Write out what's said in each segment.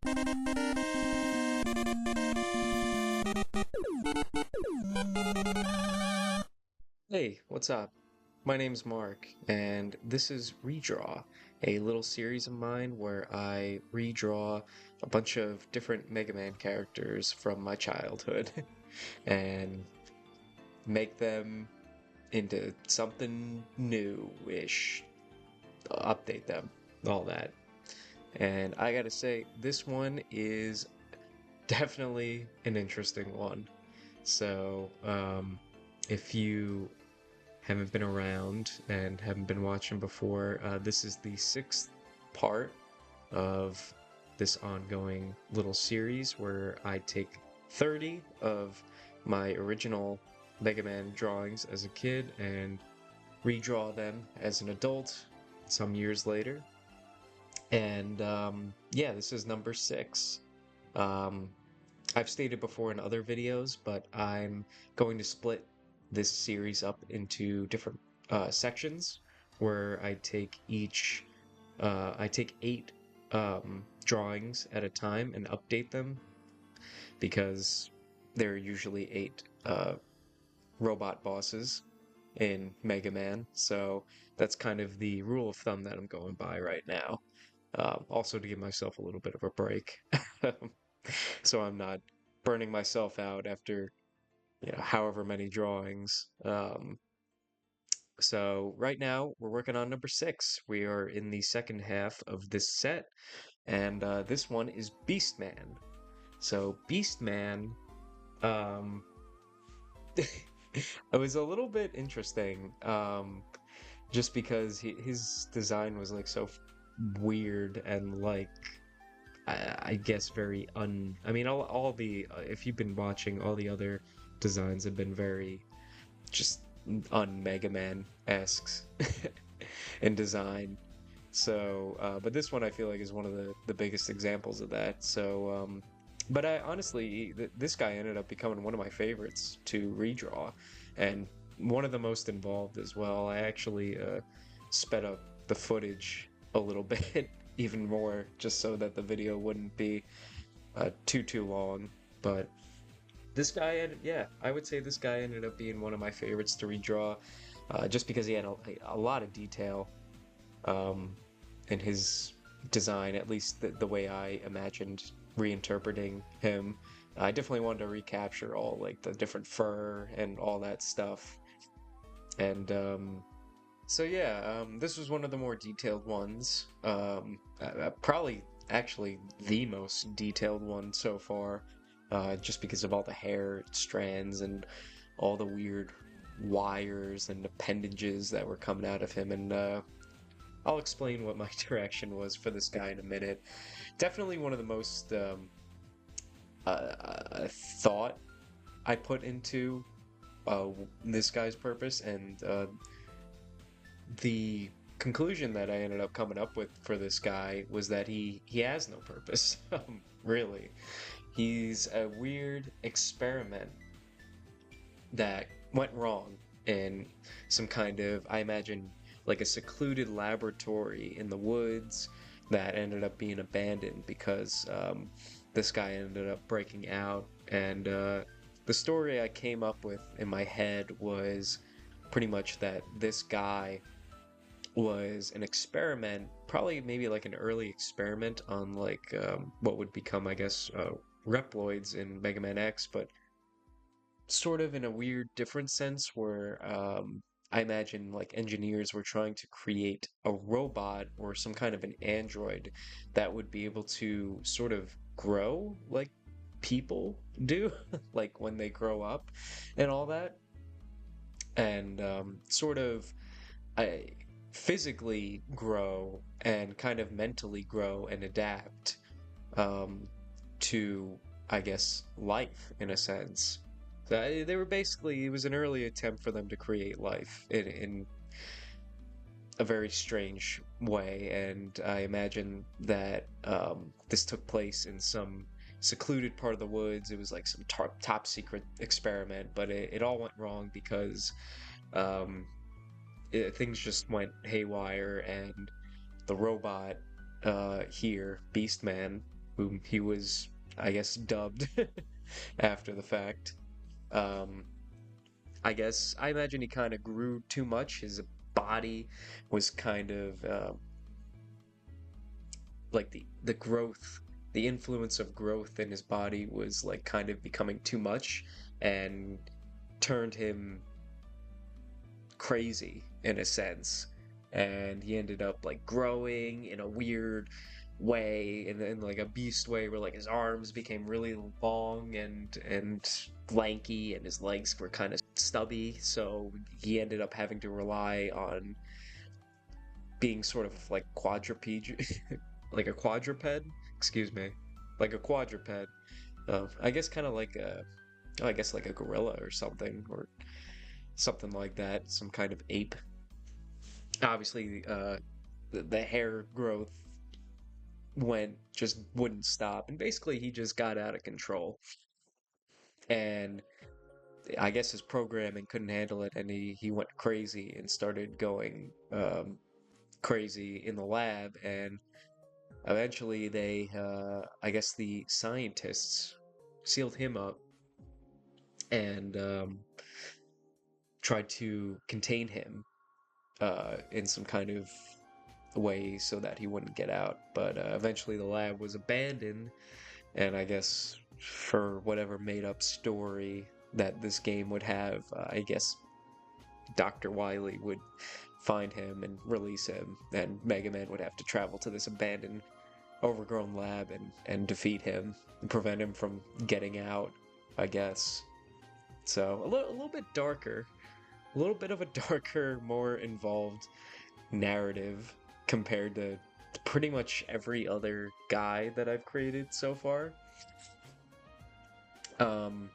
Hey, what's up? My name's Mark, and this is Redraw, a little series of mine where I redraw a bunch of different Mega Man characters from my childhood and make them into something new-ish, update them, all that. And I gotta say, this one is definitely an interesting one. So, if you haven't been around and haven't been watching before, this is the sixth part of this ongoing little series where I take 30 of my original Mega Man drawings as a kid and redraw them as an adult some years later. And yeah, this is number 6. Um, I've stated before in other videos, but I'm going to split this series up into different sections where I take 8 drawings at a time and update them because there are usually 8 robot bosses in Mega Man, so that's kind of the rule of thumb that I'm going by right now. Also to give myself a little bit of a break, so I'm not burning myself out after however many drawings. So right now we're working on number 6. We are in the second half of this set, and this one is Beastman. So Beastman, um, it was a little bit interesting, just because his design was like so weird and like I guess very I mean, all the if you've been watching, all the other designs have been very just un-Mega Man-esque in design. So, but this one I feel like is one of the biggest examples of that. So, but I honestly, this guy ended up becoming one of my favorites to redraw, and one of the most involved as well. I actually sped up the footage a little bit, even more, just so that the video wouldn't be too long. But this guy, yeah, I would say this guy ended up being one of my favorites to redraw, just because he had a lot of detail in his design, at least the way I imagined reinterpreting him. I definitely wanted to recapture all like the different fur and all that stuff. And so yeah, this was one of the more detailed ones. Probably actually the most detailed one so far, just because of all the hair strands and all the weird wires and appendages that were coming out of him. And I'll explain what my direction was for this guy in a minute. Definitely one of the most thought I put into this guy's purpose, and the conclusion that I ended up coming up with for this guy was that he has no purpose. Really, he's a weird experiment that went wrong in some kind of, I imagine, like a secluded laboratory in the woods that ended up being abandoned because this guy ended up breaking out. And the story I came up with in my head was pretty much that this guy was an experiment, probably maybe like an early experiment on like what would become, I guess, Reploids in Mega Man X, but sort of in a weird different sense where I imagine like engineers were trying to create a robot or some kind of an android that would be able to sort of grow like people do, like when they grow up and all that, and sort of I physically grow and kind of mentally grow and adapt to, I guess, life in a sense. So they were basically, it was an early attempt for them to create life in a very strange way, and I imagine that this took place in some secluded part of the woods. It was like some top secret experiment, but it all went wrong because um, things just went haywire, and the robot here, Beastman, whom he was, I guess, dubbed after the fact. Um, I guess I imagine he kind of grew too much. His body was kind of like the growth, the influence of growth in his body was like kind of becoming too much and turned him crazy in a sense. And he ended up like growing in a weird way, in like a beast way, where like his arms became really long and lanky, and his legs were kind of stubby. So he ended up having to rely on being sort of like quadruped, like a quadruped. Excuse me, like a quadruped. I guess kind of like a, oh, I guess like a gorilla or something, or something like that. Some kind of ape. Obviously, the hair growth just wouldn't stop, and basically he just got out of control. And I guess his programming couldn't handle it, and he went crazy and started going crazy in the lab. And eventually, I guess the scientists sealed him up and tried to contain him in some kind of way so that he wouldn't get out. But eventually, the lab was abandoned, and I guess for whatever made up story that this game would have, I guess Dr. Wily would find him and release him, and Mega Man would have to travel to this abandoned, overgrown lab and defeat him and prevent him from getting out, I guess. So a little bit darker, a little bit of a darker, more involved narrative compared to pretty much every other guy that I've created so far. Um,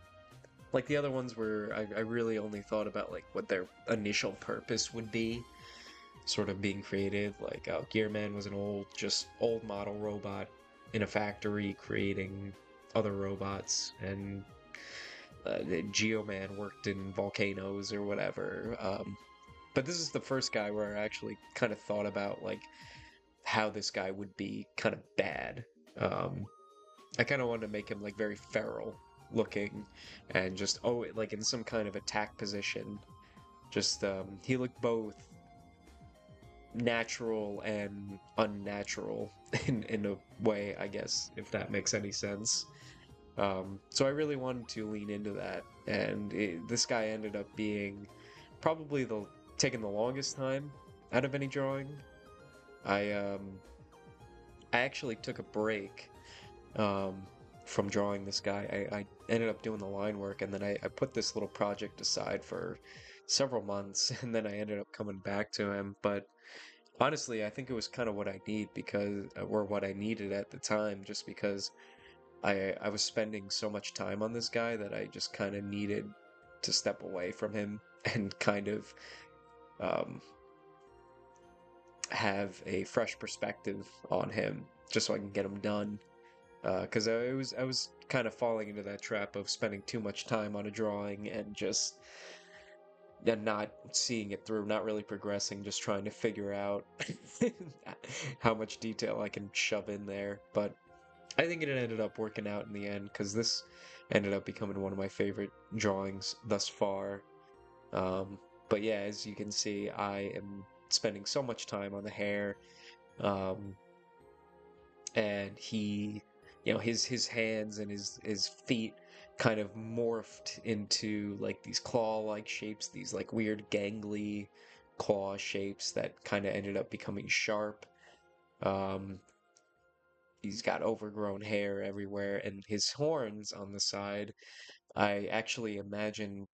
like the other ones where I really only thought about like what their initial purpose would be, sort of being created. Like Gearman was an just old model robot in a factory creating other robots, and Geoman worked in volcanoes or whatever. But this is the first guy where I actually kind of thought about like how this guy would be kind of bad. I kind of wanted to make him like very feral looking, and just like in some kind of attack position. Just he looked both natural and unnatural in a way, I guess, if that makes any sense. So I really wanted to lean into that, and this guy ended up being probably taking the longest time out of any drawing. I I actually took a break um, from drawing this guy. I ended up doing the line work, and then I put this little project aside for several months, and then I ended up coming back to him. But honestly, I think it was kind of what I need because, or what I needed at the time, just because I was spending so much time on this guy that I just kind of needed to step away from him and kind of um, have a fresh perspective on him, just so I can get him done. Because I was kind of falling into that trap of spending too much time on a drawing and just not seeing it through, not really progressing, just trying to figure out how much detail I can shove in there. But I think it ended up working out in the end, because this ended up becoming one of my favorite drawings thus far. Um, but yeah, as you can see, I am spending so much time on the hair, um, and his hands and his feet kind of morphed into like these claw-like shapes, these like weird gangly claw shapes that kind of ended up becoming sharp. Um, he's got overgrown hair everywhere, and his horns on the side, I actually imagine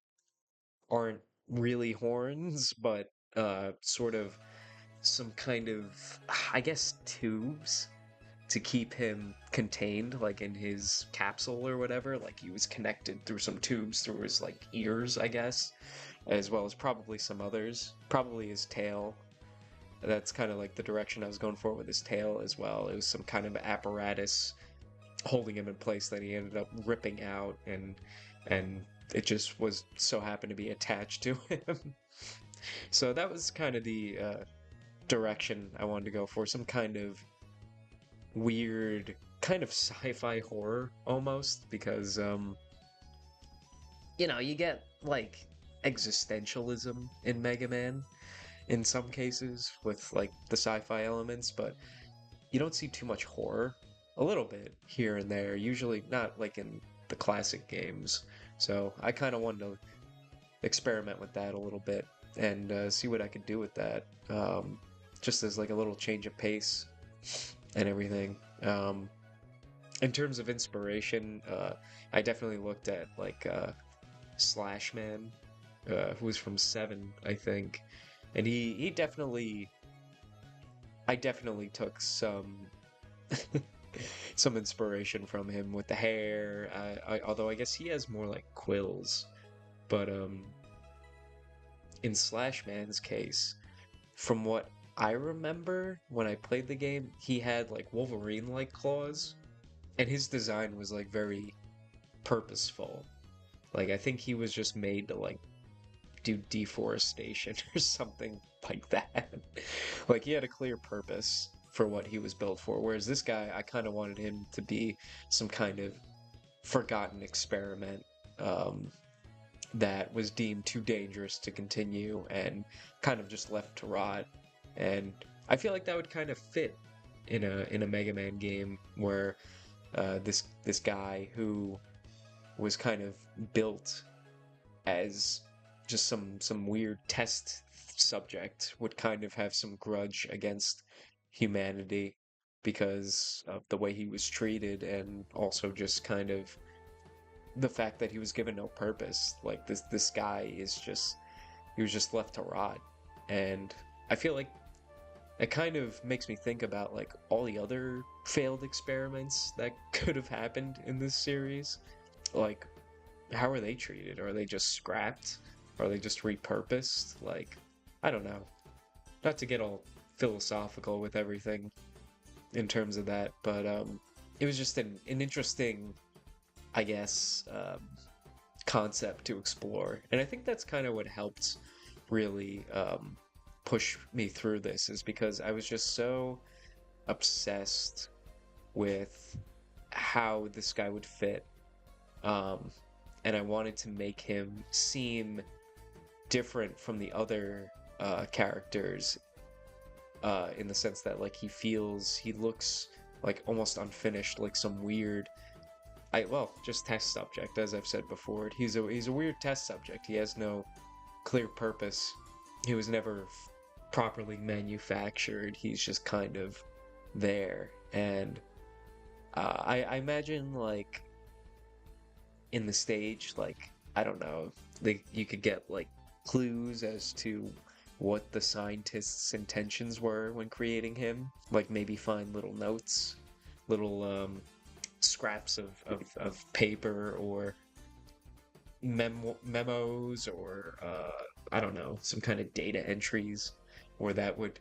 aren't really horns, but sort of some kind of, I guess, tubes to keep him contained, like in his capsule or whatever. Like he was connected through some tubes through his like ears, I guess, as well as probably some others. Probably his tail. That's kind of like the direction I was going for with his tail as well. It was some kind of apparatus holding him in place that he ended up ripping out, and it just was so happened to be attached to him. So that was kind of the direction I wanted to go for, some kind of weird kind of sci-fi horror almost, because you know, you get like existentialism in Mega Man in some cases with like the sci-fi elements, but you don't see too much horror. A little bit here and there, usually not like in the classic games. So I kind of wanted to experiment with that a little bit and see what I could do with that, just as like a little change of pace and everything. In terms of inspiration, I definitely looked at like Slash Man, who was from Seven, I think, and he definitely, I definitely took some some inspiration from him with the hair. Although I guess he has more like quills, but in Slash Man's case, from what I remember when I played the game, he had like Wolverine-like claws, and his design was like very purposeful. Like I think he was just made to like do deforestation or something like that. Like he had a clear purpose for what he was built for. Whereas this guy, I kind of wanted him to be some kind of forgotten experiment, that was deemed too dangerous to continue and kind of just left to rot. And I feel like that would kind of fit in a Mega Man game where this guy who was kind of built as just some weird test subject would kind of have some grudge against humanity because of the way he was treated, and also just kind of the fact that he was given no purpose. Like this guy is just, he was just left to rot. And I feel like it kind of makes me think about like all the other failed experiments that could have happened in this series. Like, how are they treated? Are they just scrapped? Are they just repurposed? Like, I don't know. Not to get all philosophical with everything in terms of that, but it was just an interesting, I guess, concept to explore. And I think that's kind of what helped really push me through this, is because I was just so obsessed with how this guy would fit. And I wanted to make him seem different from the other characters, in the sense that like he looks like almost unfinished, like some weird, just test subject, as I've said before. He's a weird test subject. He has no clear purpose. He was never properly manufactured. He's just kind of there. And I imagine like in the stage, like, I don't know, you could get like clues as to what the scientists' intentions were when creating him. Like maybe find little notes, little scraps of paper, or memos, or I don't know, some kind of data entries, where that would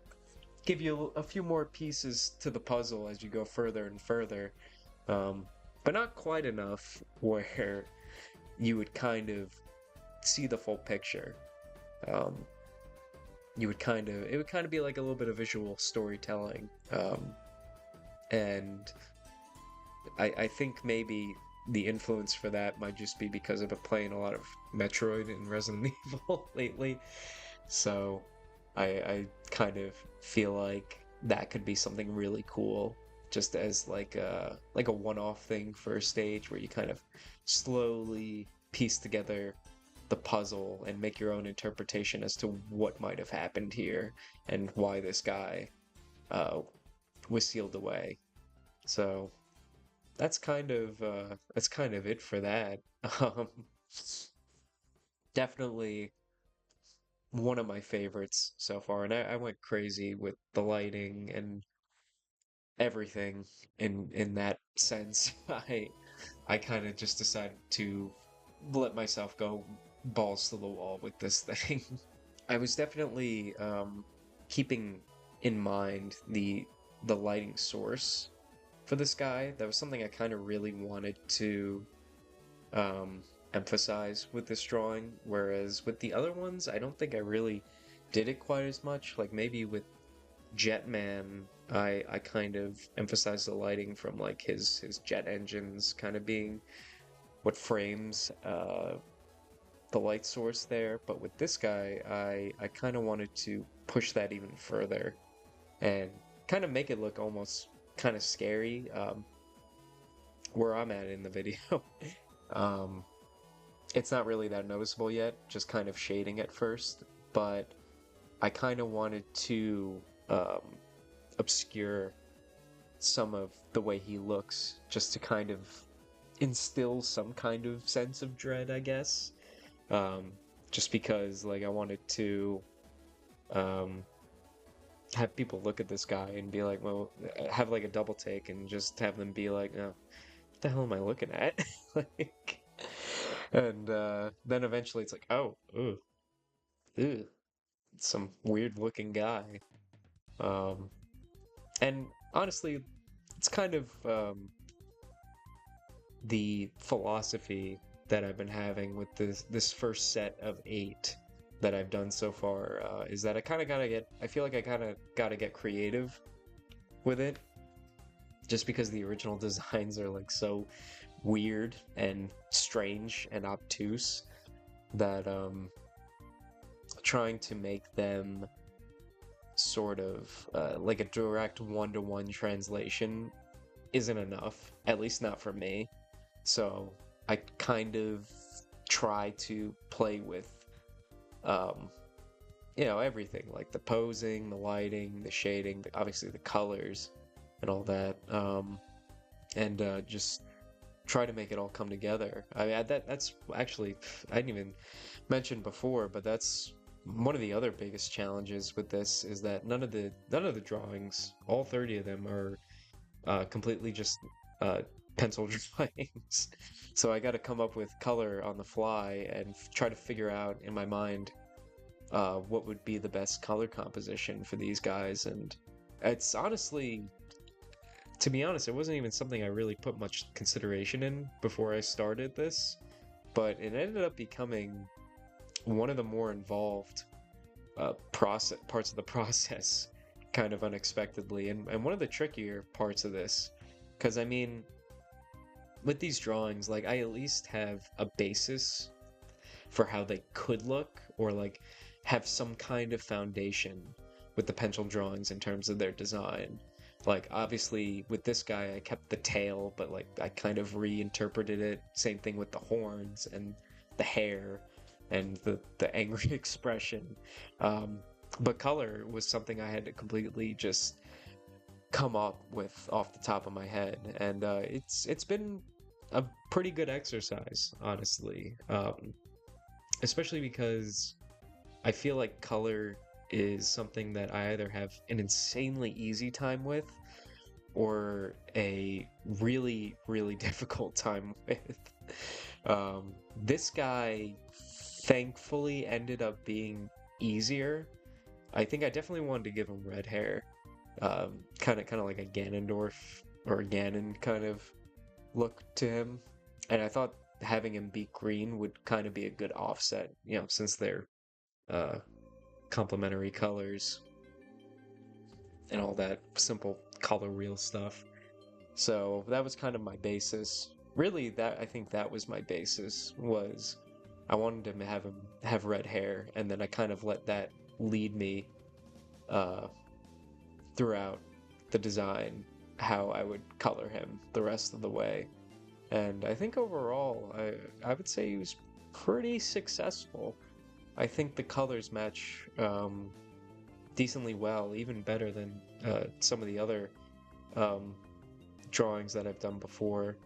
give you a few more pieces to the puzzle as you go further and further. But not quite enough where you would kind of see the full picture. It would kind of be like a little bit of visual storytelling. And I think maybe the influence for that might just be because I've been playing a lot of Metroid and Resident Evil lately. So I kind of feel like that could be something really cool, just as like a one-off thing for a stage where you kind of slowly piece together the puzzle and make your own interpretation as to what might have happened here and why this guy was sealed away. So that's kind of it for that. Um, Definitely one of my favorites so far, and I went crazy with the lighting and everything in that sense. I kind of just decided to let myself go balls to the wall with this thing. I was definitely keeping in mind the lighting source for this guy. That was something I kind of really wanted to emphasize with this drawing, whereas with the other ones, I don't think I really did it quite as much. Like maybe with Jetman, I kind of emphasize the lighting from like his jet engines kind of being what frames the light source there. But with this guy, I kind of wanted to push that even further and kind of make it look almost kind of scary, where I'm at in the video. um, it's not really that noticeable yet, just kind of shading at first, but I kind of wanted to obscure some of the way he looks just to kind of instill some kind of sense of dread, I guess. Um, just because, like, I wanted to um, have people look at this guy and be like, well, have like a double take and just have them be like, oh, what the hell am I looking at? Like, and then eventually it's like, oh, ooh, ooh, some weird looking guy. Um, and honestly, it's kind of the philosophy that I've been having with this first set of 8 that I've done so far, is that I feel like I kind of gotta get creative with it, just because the original designs are like so weird and strange and obtuse that trying to make them sort of like a direct one-to-one translation isn't enough, at least not for me. So I kind of try to play with everything, like the posing, the lighting, the shading, obviously the colors and all that, and just try to make it all come together. I mean, that's actually, I didn't even mention before, but that's one of the other biggest challenges with this, is that none of the drawings, all 30 of them, are completely just pencil drawings. So I got to come up with color on the fly and try to figure out in my mind what would be the best color composition for these guys. And it's honestly, to be honest, it wasn't even something I really put much consideration in before I started this, but it ended up becoming one of the more involved parts of the process, kind of unexpectedly, and one of the trickier parts of this, because I mean, with these drawings, like, I at least have a basis for how they could look, or like have some kind of foundation with the pencil drawings in terms of their design. Like, obviously with this guy I kept the tail, but like I kind of reinterpreted it. Same thing with the horns and the hair and the angry expression. But color was something I had to completely just come up with off the top of my head, and it's been a pretty good exercise, honestly. Especially because I feel like color is something that I either have an insanely easy time with or a really, really difficult time with. This guy thankfully ended up being easier. I think I definitely wanted to give him red hair, kind of like a Ganondorf or a Ganon kind of look to him, and I thought having him be green would kind of be a good offset, since they're complementary colors and all that simple color wheel stuff. So that was kind of my basis. Really, I think that was my basis, was I wanted him to have red hair, and then I kind of let that lead me throughout the design, how I would color him the rest of the way. And I think overall, I would say he was pretty successful. I think the colors match decently well, even better than some of the other drawings that I've done before.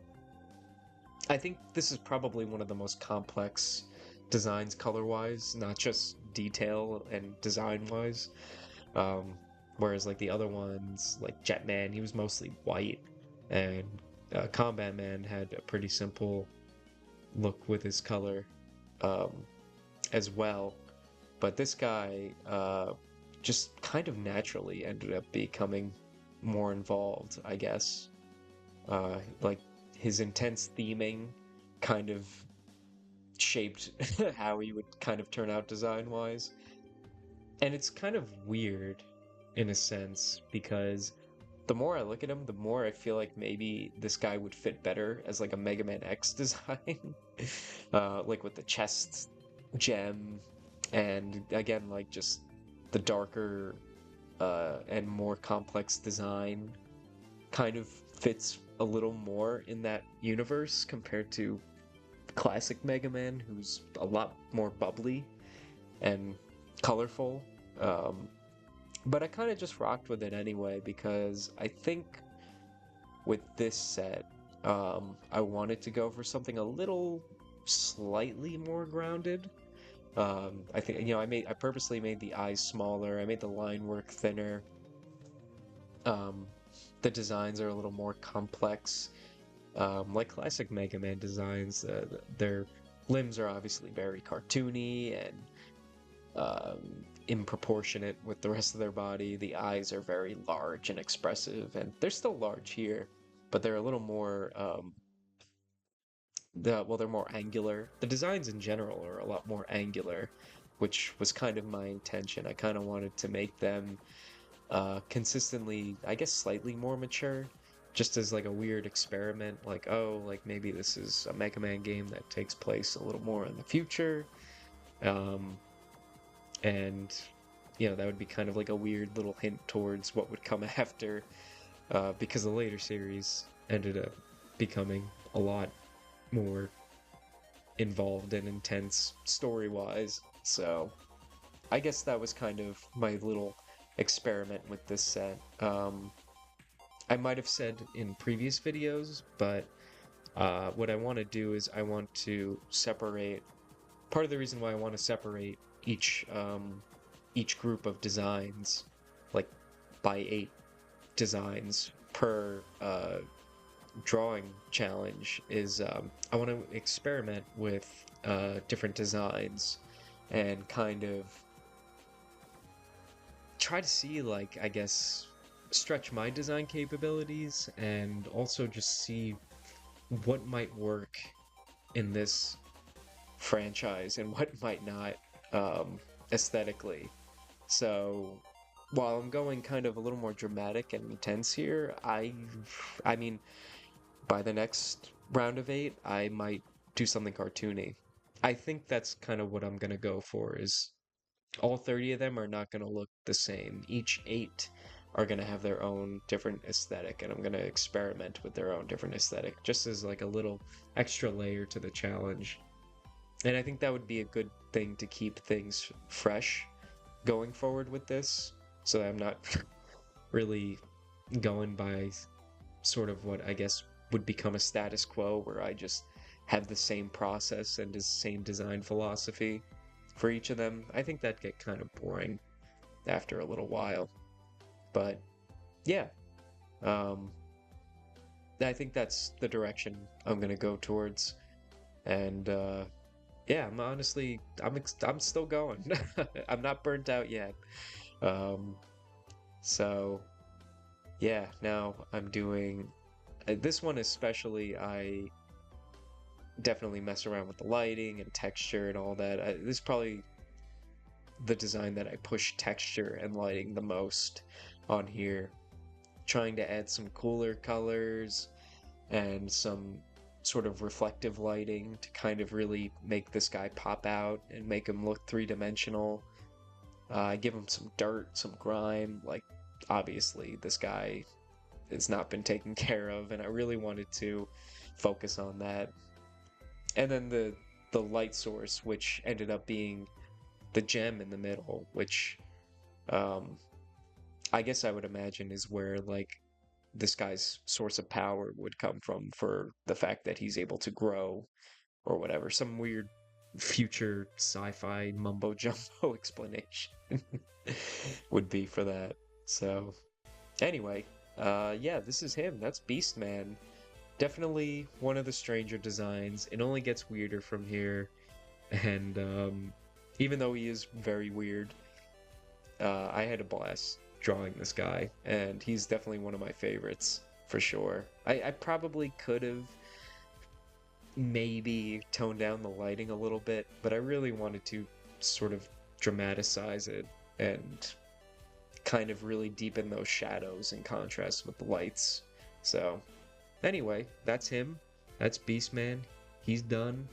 I think this is probably one of the most complex designs color-wise, not just detail and design-wise. Whereas like the other ones, like Jetman, he was mostly white, and Combat Man had a pretty simple look with his color as well. But this guy just kind of naturally ended up becoming more involved, I guess. Like, his intense theming kind of shaped how he would kind of turn out design-wise. And it's kind of weird, in a sense, because the more I look at him, the more I feel like maybe this guy would fit better as like a Mega Man X design. Like with the chest gem, and again, like just the darker and more complex design kind of fits a little more in that universe compared to classic Mega Man, who's a lot more bubbly and colorful. Um, but I kind of just rocked with it anyway because I think with this set, I wanted to go for something a little slightly more grounded. I think, you know, I purposely made the eyes smaller. I made the line work thinner. Um, the designs are a little more complex, like classic Mega Man designs. Their limbs are obviously very cartoony and improportionate with the rest of their body. The eyes are very large and expressive, and they're still large here, but they're a little more they're more angular. The designs in general are a lot more angular, which was kind of my intention. I kind of wanted to make them consistently, I guess, slightly more mature, just as like a weird experiment. Like, oh, like maybe this is a Mega Man game that takes place a little more in the future. Um, and you know, that would be kind of like a weird little hint towards what would come after, because the later series ended up becoming a lot more involved and intense story-wise. So I guess that was kind of my little experiment with this set. I might have said in previous videos, but what I want to do is I want to separate. Part of the reason why I want to separate each group of designs, like by 8 designs per drawing challenge, is I want to experiment with different designs and kind of try to see, like, I guess, stretch my design capabilities and also just see what might work in this franchise and what might not, aesthetically. So while I'm going kind of a little more dramatic and intense here, I mean, by the next round of 8, I might do something cartoony. I think that's kind of what I'm gonna go for, is all 30 of them are not gonna look the same. Each 8 are gonna have their own different aesthetic, and I'm gonna experiment with their own different aesthetic, just as like a little extra layer to the challenge. And I think that would be a good thing to keep things fresh going forward with this, so that I'm not really going by sort of what I guess would become a status quo, where I just have the same process and the same design philosophy for each of them. I think that'd get kind of boring after a little while. But yeah, I think that's the direction I'm gonna go towards. And yeah, I'm still going. I'm not burnt out yet. So yeah, now I'm doing this one especially. I definitely mess around with the lighting and texture and all that. This is probably the design that I push texture and lighting the most on here, trying to add some cooler colors and some sort of reflective lighting to kind of really make this guy pop out and make him look three-dimensional. I give him some dirt, some grime. Like, obviously this guy has not been taken care of, and I really wanted to focus on that. And then the light source, which ended up being the gem in the middle, which I guess I would imagine is where, like, this guy's source of power would come from, for the fact that he's able to grow or whatever. Some weird future sci-fi mumbo jumbo explanation would be for that. So anyway, yeah, this is him. That's Beastman. Definitely one of the stranger designs. It only gets weirder from here, and even though he is very weird, I had a blast drawing this guy, and he's definitely one of my favorites for sure. I probably could have maybe toned down the lighting a little bit, but I really wanted to sort of dramatize it and kind of really deepen those shadows in contrast with the lights. So, anyway, that's him. That's Beastman. He's done.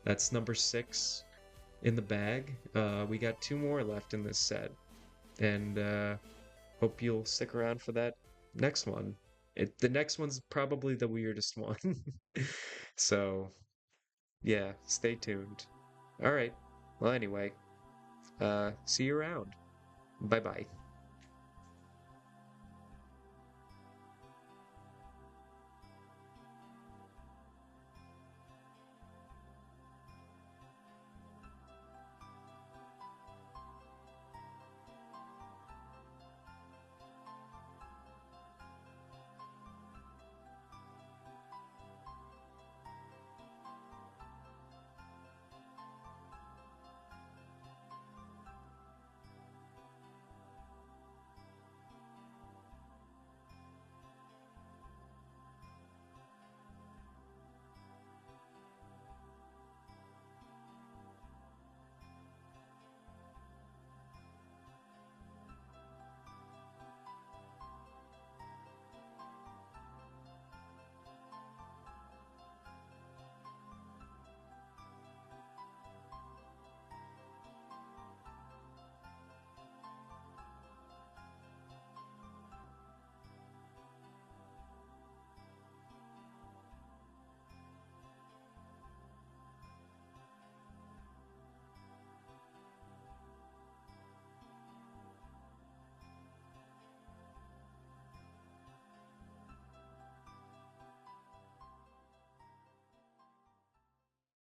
That's number 6 in the bag. We got 2 more left in this set. And hope you'll stick around for that next one. The next one's probably the weirdest one. So, yeah, stay tuned. All right. Well, anyway, see you around. Bye bye.